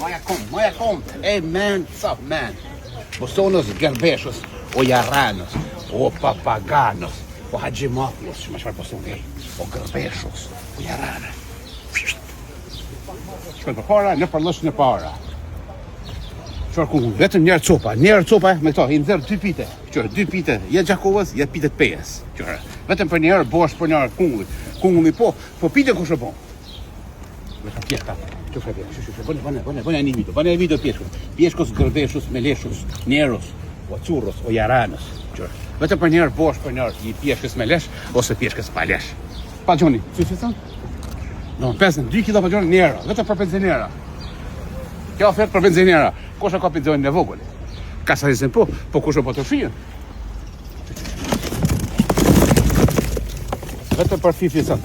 Moja kom. Hey man, what's up man? Vos son os garbechos, o iaranos, o papaganos, o hajimoplos, mas çfarë po son gay? O garbechos, o iarana. Shkoj për para, në përllosh në para. Çfarë ku? Vetëm njerë copa me këto, i nxjerr 2 pite. Qërë 2 pite, ja Gjakovës, ja pitet pejes. Qërë, vetëm për njerë bosh për njerë kungulli. Kungulli po pite kush e bon. Vetëm pjeshka. Bëne një video, bëne video pjeshkës. Pjeshkës, gërbeshës, meleshës, njerës, o curës, o jaranës. Qërë, vetëm për njerë bosh për njerë i pjeshkës me lesh, ose pjeshkës pa lesh. Pa gjoni, që fisan? No, 2 kilo pa gjoni njerë, vetëm për benzinera. Kjo ofertë për benzinera. Kusha ka benzinë në vogël. Ka sa dizem po kusha po të shijën. Vetëm për fifi sa.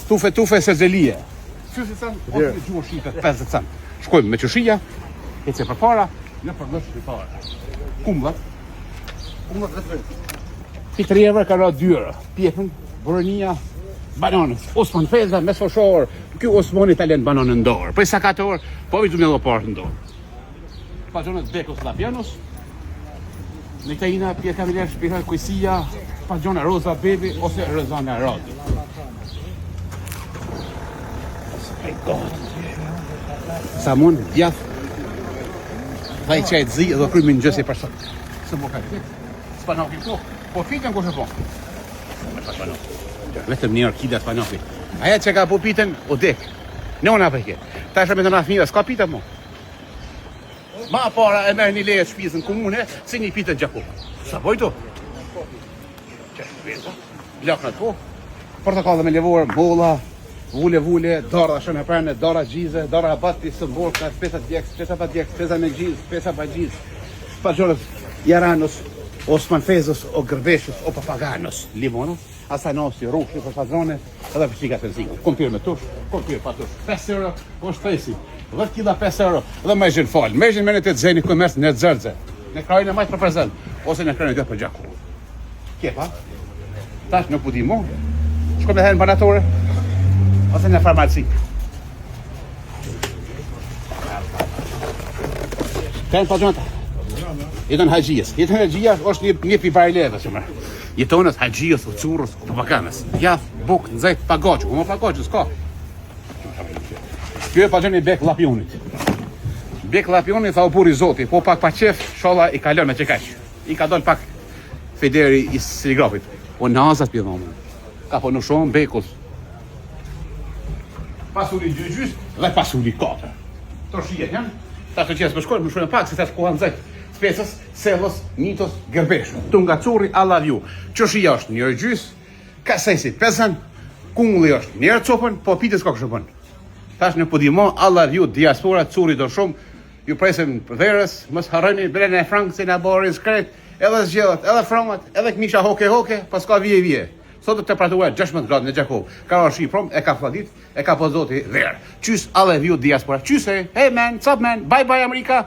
Tufe sezelie. Fifi sa, ose gjuhë shite 50 cent. Shkojmë me qëshia, ecë për para, në përdosh për para. Kumllat vetëm. Pitreva ka ra dyra. Pjekën, borënia, bananës, Osman Feza, mesfoshor, ky Osman italian bananën dorë. Për sa 4 orë, po vitu me parë në dorë. Pagjonët Bekos Lapianos, Nektaina, Pierre Cavalier, Shpira Kuisia, pagjona Rosa Baby ose Rozana Rodi. Sa mund, djath, vaj qaj të zi edhe krymi në gjësi për sot. Së më kaj, spanoki po, po fitën ku shë po. Vetëm një orkida spanoki. Aja që ka po pitën, o dek. Në unë apëke. Ta është me të nafmira, s'ka pitën mo. Ma para e merë një leje shpizën komune, si një pitën Gjakovë. Sa bojto? Qështë shpizë, bloknat po. Portokallë me levorë, molla, vule, dora shënë e prene, dora gjize, dora bati, sëmborka, spesa djekës, spesa pa djekës, spesa me gjizë, spesa pa gjizë. Pagjonët Jaranos, Osman Fezos, o Gërbeshës, o Papaganos, limonos, asanosi, rrushë, për fazone, edhe për qikat të nëzikë. Kompirë me tush, kompirë pa tush. 5 euro, o shtresi. 10 kila 5 euro, dhe me gjënë falë. Me gjënë me në të të zeni këmërës në të zërdze. Në krajnë e majtë për prezent, ose në krajnë e dhe për Gjakovë. Kjepa, tash në pudi mo, shko me herë në banatore, ose në farmaci. Kënë pa gjënta. Jetën haqijës. Jetën haqijës është një pipar i leve, shumë. Jetonës haqijës, o curës, o papakanës. Jaf, buk, nëzajt, pagaqë, o më pagaqë, s'ka. Kjo e pa gjeni Bek Lapionit. Bek Lapionit tha u buri zoti, po pak pa qef, sholla i kalon me qekaq. I ka doll pak federi i Siligrafit. O nazat për dhomë. Ka po në shumë Bekos. Pasuri 2 gjys dhe pasuri 4. To shijet janë. Ta të qesë më shkojnë, më shkojnë pak, si ta shkoha nëzajt. Spesës, selës, nitos, gërbeshën. Tunga curi, alla vju. Qëshia është njërë gjys, kasejsi 5, kungulli është njërë copën, po pitës ka këshëpën. Tash në podimo, alla vju, diaspora, curi do shumë, ju presim verës, mos harroni, brene e frankë, si në borin skret, edhe zgjellet, edhe fromat, edhe këmisha hoke, pas ka vije. Sot të temperatura 16 gradë në Gjakovë. Ka arshi prom, e ka fladit, e ka pozoti verë. Qys alla vju, diaspora. Qys hey man, what's up man, bye Amerika.